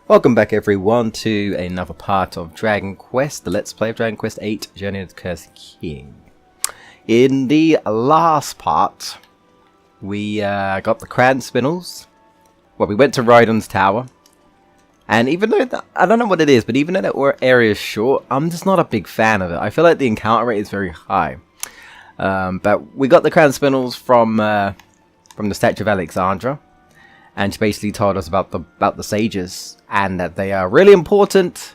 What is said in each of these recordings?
Welcome back everyone to another part of Dragon Quest, the Let's Play of Dragon Quest VIII, Journey of the Cursed King. In the last part, we got the kran spinels. Well, we went to Rhydon's tower. And even though, I don't know what it is, but even though that area is short, I'm just not a big fan of it. I feel like the encounter rate is very high. But we got the kran spinels from the Statue of Alexandra. And she basically told us about the sages and that they are really important,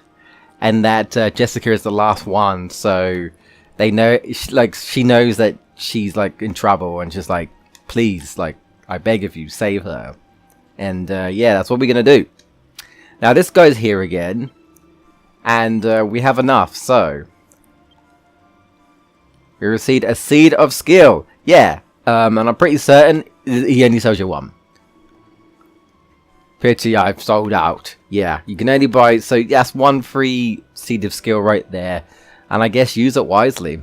and that Jessica is the last one. So they know, she knows that she's like in trouble, and just like, please, like, I beg of you, save her. And yeah, that's what we're gonna do. Now this guy's here again, and we have enough. So we received a seed of skill. Yeah, and I'm pretty certain he only sells you one. Pity I've sold out. Yeah, you can only buy, so that's one free seed of skill right there. And I guess use it wisely.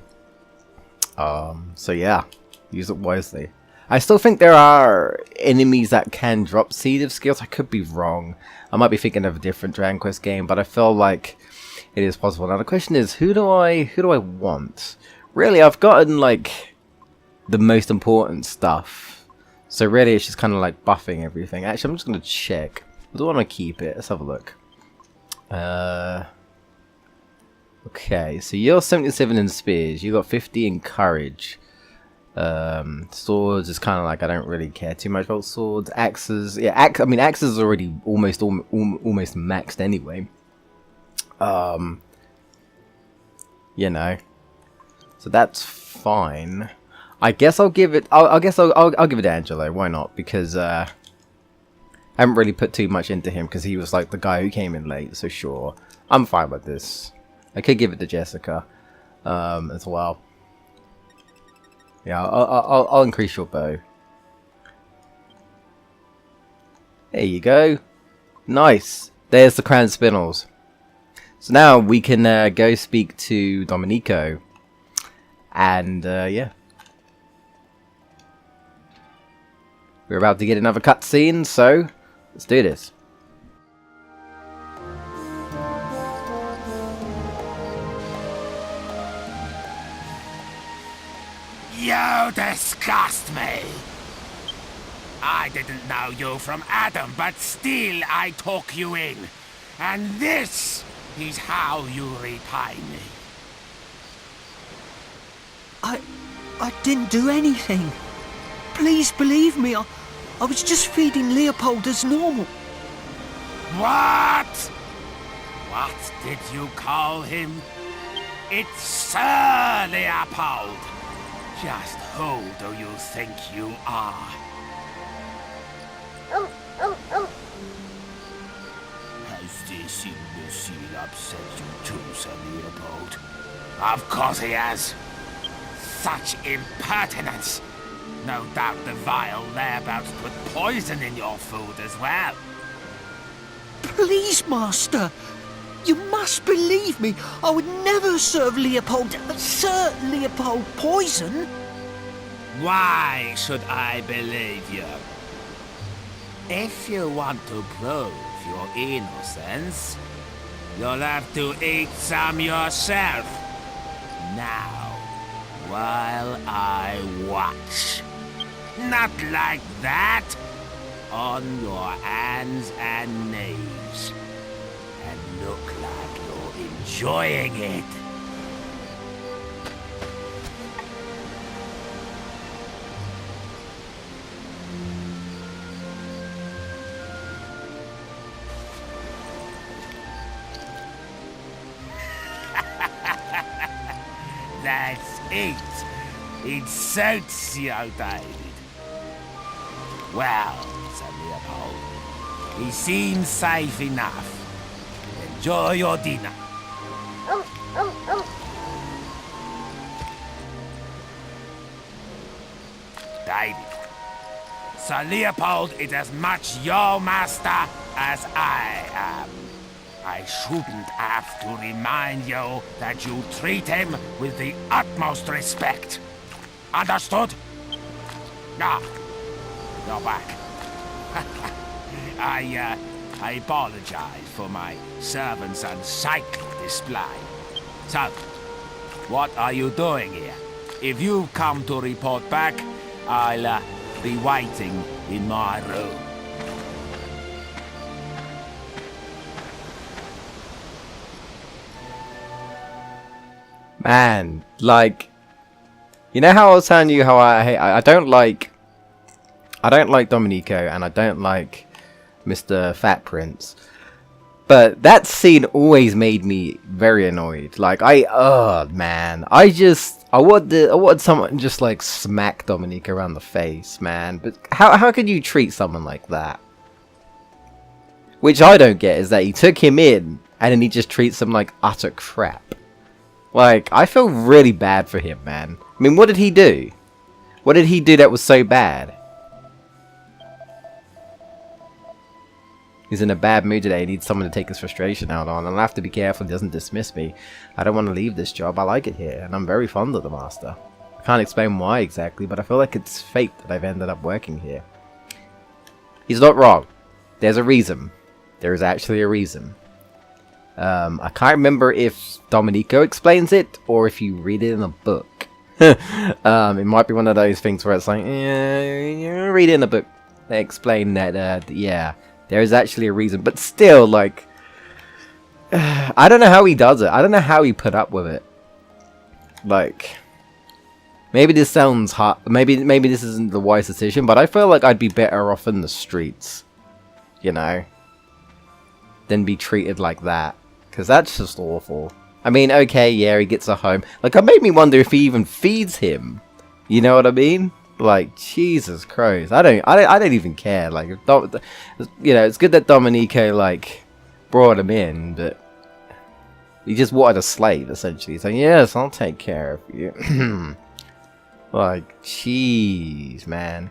So yeah, use it wisely. I still think there are enemies that can drop seed of skills. I could be wrong. I might be thinking of a different Dragon Quest game, but I feel like it is possible. Now the question is, who do I want? Really, I've gotten like the most important stuff. So really it's just kind of like buffing everything. Actually, I'm just going to check. I don't want to keep it. Let's have a look. Okay, so you're 77 in spears. You got 50 in courage. Swords is kind of like, I don't really care too much about swords. Axes, yeah, axes is already almost maxed anyway. You know, so that's fine. I guess I'll give it. I'll give it to Angelo. Why not? Because I haven't really put too much into him because he was like the guy who came in late. So sure, I'm fine with this. I could give it to Jessica, as well. Yeah, I'll increase your bow. There you go. Nice. There's the kran spinels. So now we can go speak to Dominico, and yeah. We're about to get another cutscene, so let's do this. You disgust me! I didn't know you from Adam, but still I took you in. And this is how you repay me. I didn't do anything. Please believe me, I was just feeding Leopold as normal. What? What did you call him? It's Sir Leopold. Just who do you think you are? Has this imbecile upset you too, Sir Leopold? Of course he has. Such impertinence. No doubt the vile layabouts put poison in your food as well. Please, Master. You must believe me. I would never serve Sir Leopold poison. Why should I believe you? If you want to prove your innocence, you'll have to eat some yourself. Now, while I watch. Not like that. On your hands and knees. And look like you're enjoying it. That's it. It suits you, David. Well, Sir Leopold, he seems safe enough. Enjoy your dinner. David, Sir Leopold is as much your master as I am. I shouldn't have to remind you that you treat him with the utmost respect. Understood? Ah, you're back. I I apologize for my servant's unsightly display. So, what are you doing here? If you've come to report back, I'll be waiting in my room. Man, like, you know how I was telling you how I don't like Dominico and I don't like Mr. Fat Prince, but that scene always made me very annoyed. Like oh man, I want someone just like smack Dominico around the face, man. But how can you treat someone like that? Which I don't get is that he took him in and then he just treats him like utter crap. Like, I feel really bad for him, man. I mean, what did he do? What did he do that was so bad? He's in a bad mood today. He needs someone to take his frustration out on. I'll have to be careful he doesn't dismiss me. I don't want to leave this job. I like it here, and I'm very fond of the master. I can't explain why exactly, but I feel like it's fate that I've ended up working here. He's not wrong. There's a reason. There is actually a reason. I can't remember if Dominico explains it or if you read it in a book. It might be one of those things where it's like, read it in a book. They explain that, yeah, there is actually a reason. But still, like, I don't know how he does it. I don't know how he put up with it. Like, maybe this sounds hard. Maybe this isn't the wise decision, but I feel like I'd be better off in the streets, you know, than be treated like that. Because that's just awful. I mean, okay, yeah, he gets a home. Like, it made me wonder if he even feeds him. You know what I mean? Like, Jesus Christ. I don't even care. Like, you know, it's good that Dominico, like, brought him in, but he just wanted a slave, essentially. So, yes, I'll take care of you. Like, jeez, man.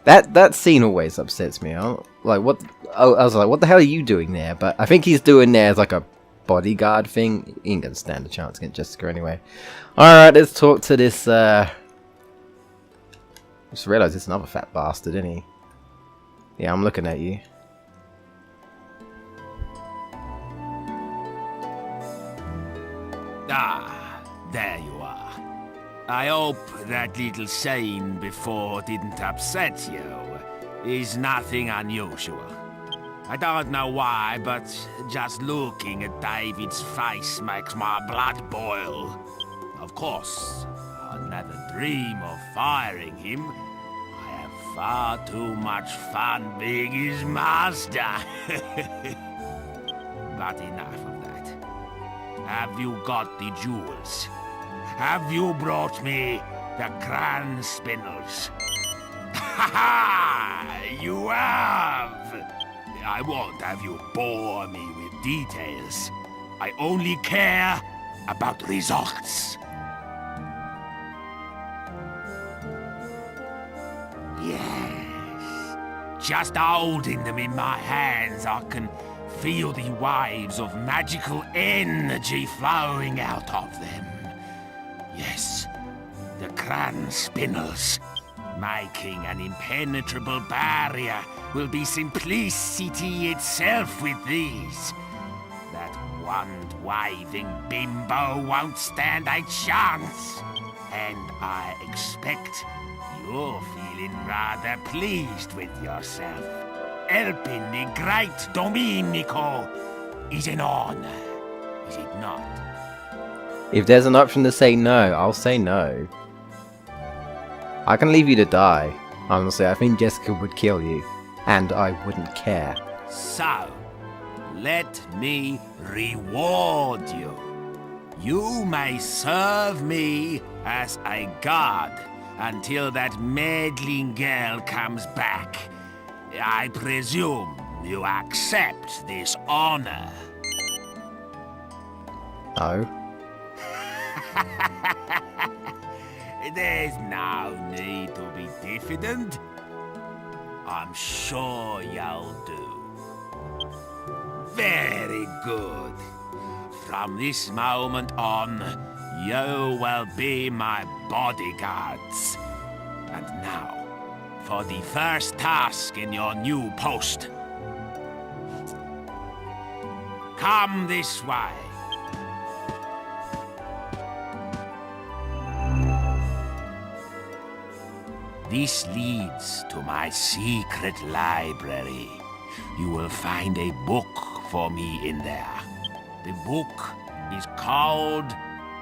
That scene always upsets me. Like, what? I was like, what the hell are you doing there? But I think he's doing there as like a bodyguard thing. He ain't gonna stand a chance against Jessica anyway. Alright, let's talk to this, just realised it's another fat bastard, isn't he? Yeah, I'm looking at you. Ah, there you are. I hope that little saying before didn't upset you. Is nothing unusual. I don't know why, but just looking at David's face makes my blood boil. Of course, I'd never dream of firing him. I have far too much fun being his master. But enough of that. Have you got the jewels? Have you brought me the kran spinels? Ha ha! You have! I won't have you bore me with details. I only care about results. Yes. Just holding them in my hands, I can feel the waves of magical energy flowing out of them. Yes, the kran spinels. Making an impenetrable barrier will be simplicity itself with these. That wand-waving bimbo won't stand a chance. And I expect you're feeling rather pleased with yourself. Helping the great Dominico is an honor, is it not? If there's an option to say no, I'll say no. I can leave you to die. Honestly, I think Jessica would kill you. And I wouldn't care. So, let me reward you. You may serve me as a guard until that meddling girl comes back. I presume you accept this honor. No. There's no need to be diffident. I'm sure you'll do. Very good. From this moment on, you will be my bodyguards. And now, for the first task in your new post. Come this way. This leads to my secret library. You will find a book for me in there. The book is called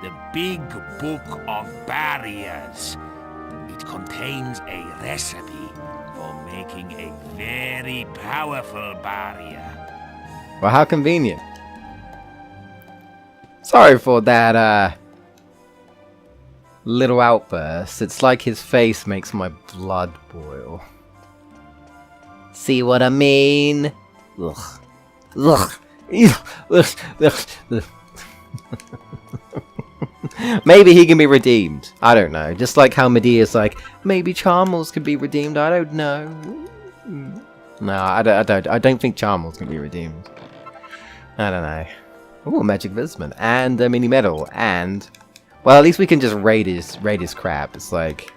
The Big Book of Barriers. It contains a recipe for making a very powerful barrier. Well, how convenient. Sorry for that, little outburst. It's like his face makes my blood boil. See what I mean? Ugh. Ugh. Ugh. Maybe he can be redeemed. I don't know. Just like how Medea's like, maybe Charmels can be redeemed. I don't know. No, I don't think Charmels can be redeemed. I don't know. Ooh, magic visitment and a mini medal and, well, at least we can just raid his crap. It's like,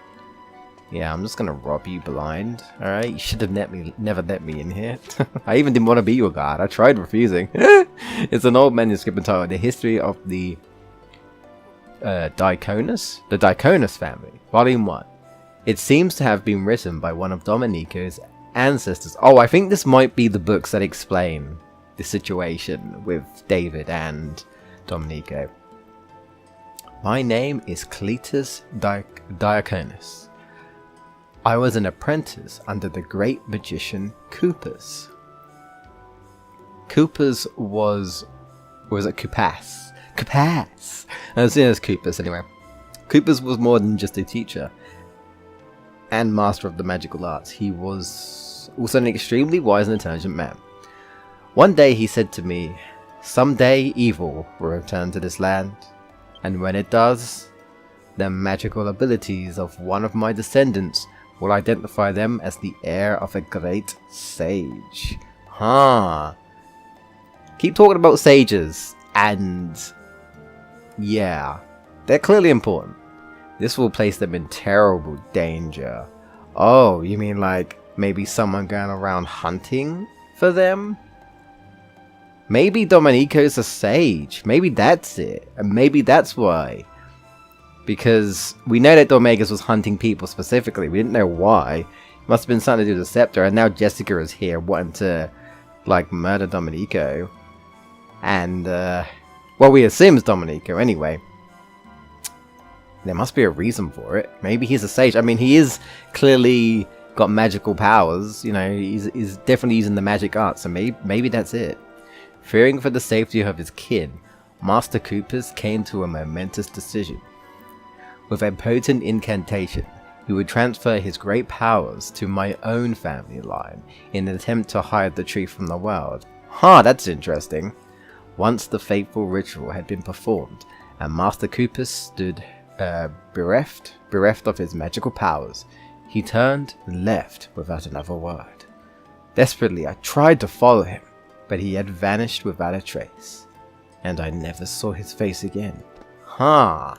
yeah, I'm just gonna rob you blind. All right, you should have never let me in here. I even didn't want to be your guard. I tried refusing. It's an old manuscript entitled "The History of the Diconus family, Volume 1. It seems to have been written by one of Dominico's ancestors. Oh, I think this might be the books that explain the situation with David and Dominico. My name is Cletus Diaconus. I was an apprentice under the great magician Coopers. Coopers was it Coupas? Coupas! As soon as Coopers, anyway. Coopers was more than just a teacher and master of the magical arts. He was also an extremely wise and intelligent man. One day he said to me, "Someday evil will return to this land, and when it does, the magical abilities of one of my descendants will identify them as the heir of a great sage." Huh. Keep talking about sages, and yeah, they're clearly important. This will place them in terrible danger. Oh, you mean like maybe someone going around hunting for them? Maybe Dominico's a sage. Maybe that's it. And maybe that's why. Because we know that Dominico was hunting people specifically. We didn't know why. It must have been something to do with the scepter. And now Jessica is here wanting to, like, murder Dominico. And, well, we assume it's Dominico anyway. There must be a reason for it. Maybe he's a sage. I mean, he is clearly got magical powers. You know, he's definitely using the magic arts. So maybe that's it. Fearing for the safety of his kin, Master Coopers came to a momentous decision. With a potent incantation, he would transfer his great powers to my own family line in an attempt to hide the truth from the world. Huh, that's interesting. Once the fateful ritual had been performed, and Master Coopers stood bereft of his magical powers, he turned and left without another word. Desperately, I tried to follow him, but he had vanished without a trace, and I never saw his face again. Huh.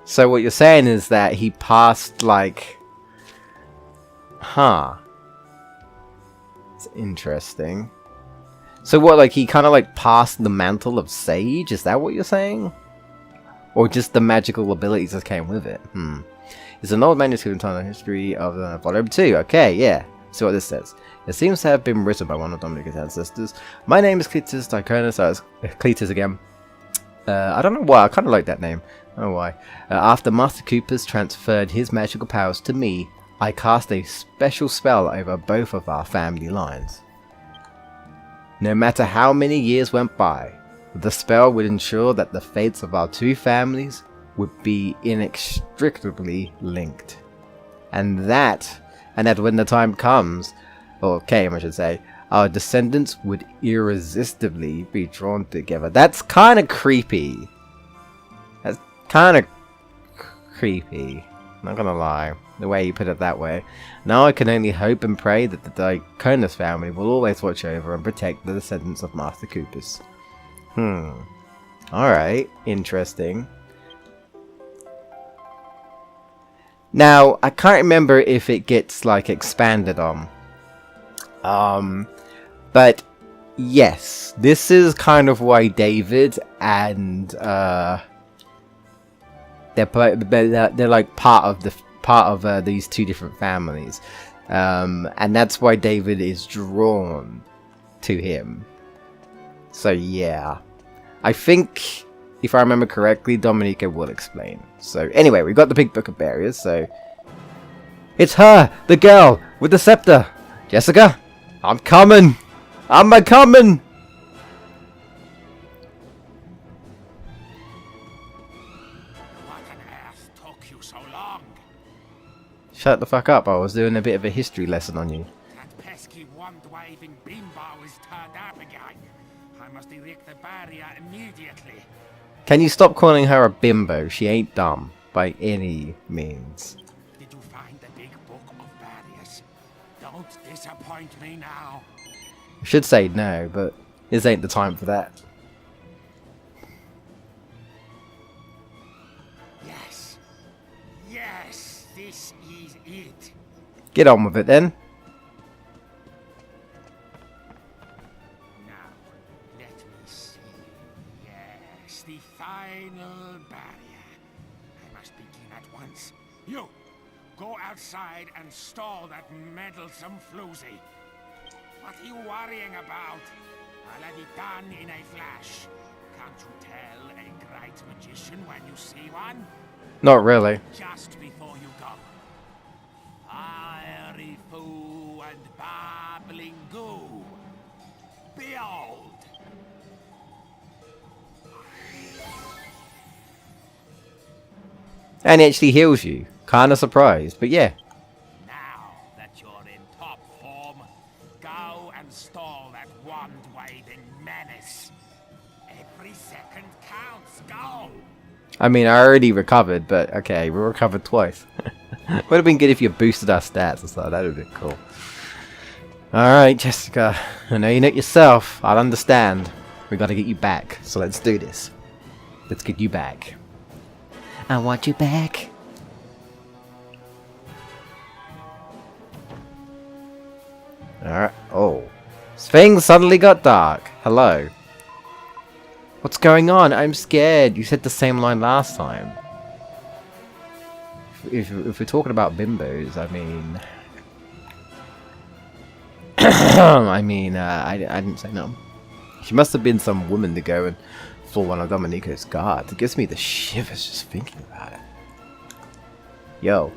So what you're saying is that he passed, like... Huh. It's interesting. So what, like, he kind of, like, passed the mantle of Sage? Is that what you're saying? Or just the magical abilities that came with it? It's an old manuscript entitled History of Volume 2. Okay, yeah. See what this says. It seems to have been written by one of Dominico's ancestors. My name is Cletus Diaconus. Cletus again. I don't know why. I kind of like that name. I don't know why. After Master Coopers transferred his magical powers to me, I cast a special spell over both of our family lines. No matter how many years went by, the spell would ensure that the fates of our two families would be inextricably linked. And that when the time comes, or came I should say, our descendants would irresistibly be drawn together. That's kind of creepy. That's kind of creepy. Not gonna lie, the way you put it that way. Now I can only hope and pray that the Diaconus family will always watch over and protect the descendants of Master Coopers. Alright, interesting. Now, I can't remember if it gets, like, expanded on. But Yes, this is kind of why David and they're like part of these two different families, and that's why David is drawn to him. So yeah, I think if I remember correctly, Dominico will explain. So anyway, we've got the big book of barriers. So it's her, the girl with the scepter. Jessica, I'm coming. I'm a-coming! What on earth took you so long? Shut the fuck up, I was doing a bit of a history lesson on you. That pesky wand-waving bimbo is turned up again. I must erect the barrier immediately. Can you stop calling her a bimbo? She ain't dumb, by any means. Did you find the big book of barriers? Don't disappoint me now. I should say no, but this ain't the time for that. Yes. Yes, this is it. Get on with it then. Now, let me see. Yes, the final barrier. I must begin at once. You, go outside and stall that meddlesome floozy. What are you worrying about? I'll have it done in a flash. Can't you tell a great magician when you see one? Not really. Just before you go. Fiery foo and babbling goo. Behold! And he actually heals you. Kinda surprised, but yeah. Now that you're in top form, go and stall that wand-waving menace. Every second counts. Go! I mean, I already recovered, but okay, we recovered twice. Would have been good if you boosted our stats and stuff. That would have been cool. Alright, Jessica. I know you're not yourself. I'll understand. We gotta get you back. So let's do this. Let's get you back. I want you back. Alright. Oh. Things suddenly got dark. Hello. What's going on? I'm scared. You said the same line last time. If we're talking about bimbos, I mean... I didn't say no. She must have been some woman to go and fool one of Dominico's guards. It gives me the shivers just thinking about it. Yo.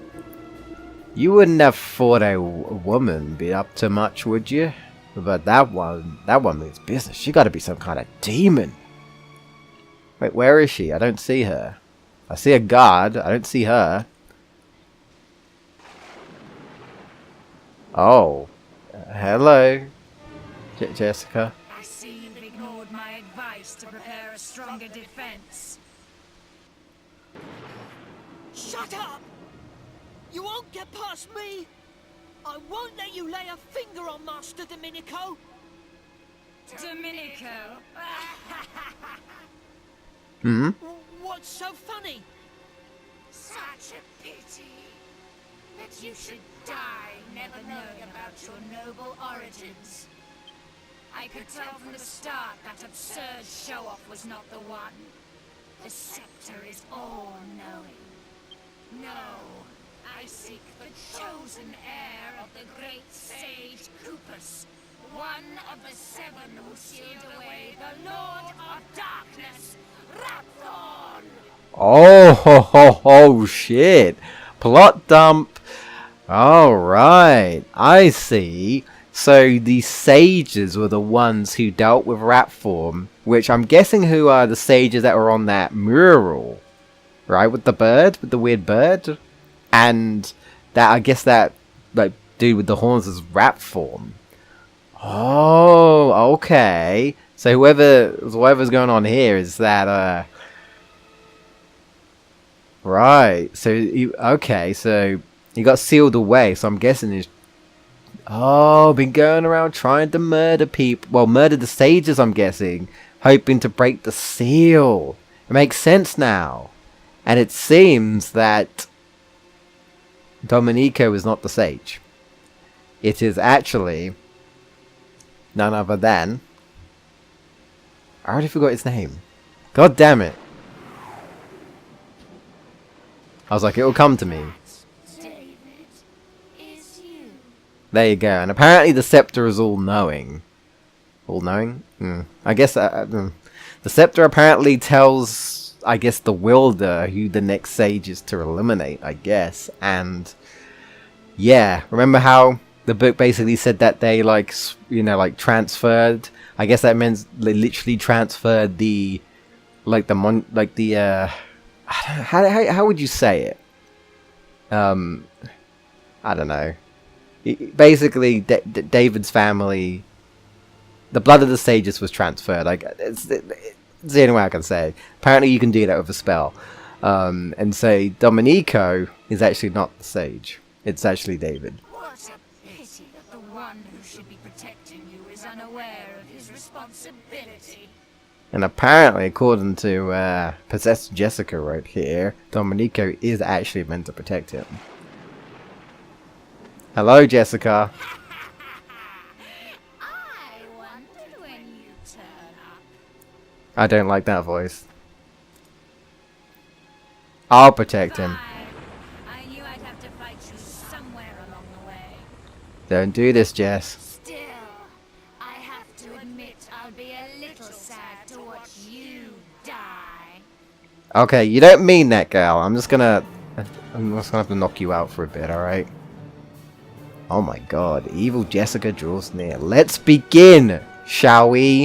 You wouldn't have thought a woman be up to much, would you? But that one means business. She gotta be some kind of demon. Wait, where is she? I don't see her. I see a guard. I don't see her. Oh. Hello. Jessica. I see you've ignored my advice to prepare a stronger defense. Shut up! You won't get past me! I won't let you lay a finger on Master Dominico! Dominico! Hmm? What's so funny? Such a pity that you should die never knowing about your noble origins. I could tell from the start that absurd show-off was not the one. The scepter is all-knowing. No, I seek the chosen heir of the great sage Kupus, one of the seven who sealed away the Lord of Darkness, Rapthorn! Oh, shit. Plot dump. Alright, I see. So the sages were the ones who dealt with rat form, which I'm guessing who are the sages that were on that mural. Right, with the bird, with the weird bird. And that, I guess that like dude with the horns is rat form. Oh, okay. So whoever's going on here is that right. So okay, so he got sealed away, so I'm guessing he's been going around trying to murder people. Well, murder the sages, I'm guessing, hoping to break the seal. It makes sense now. And it seems that Dominico is not the sage. It is actually none other than I already forgot his name. God damn it. I was like, it'll come to me. David, is you. There you go. And apparently the scepter is all-knowing. All-knowing? I guess the scepter apparently tells, I guess, the wielder who the next sage is to eliminate, I guess. And yeah, remember how the book basically said that they, like, you know, like, transferred? I guess that means they literally transferred the, like, how would you say it? I don't know. Basically, David's family, the blood of the sages was transferred. Like, it's the only way I can say it. Apparently, you can do that with a spell. And say Dominico is actually not the sage. It's actually David. What a pity that the one who should be protecting you is unaware of his responsibility. And apparently, according to Possessed Jessica right here, Dominico is actually meant to protect him. Hello, Jessica. I wondered when you turn up. I don't like that voice. I'll protect him. Fine. I knew I'd have to fight you somewhere along the way. Don't do this, Jess. Still, I have to admit I'll be a little sad to watch you die. Okay, you don't mean that, girl. I'm just gonna have to knock you out for a bit, alright? Oh my god, evil Jessica draws near. Let's begin, shall we?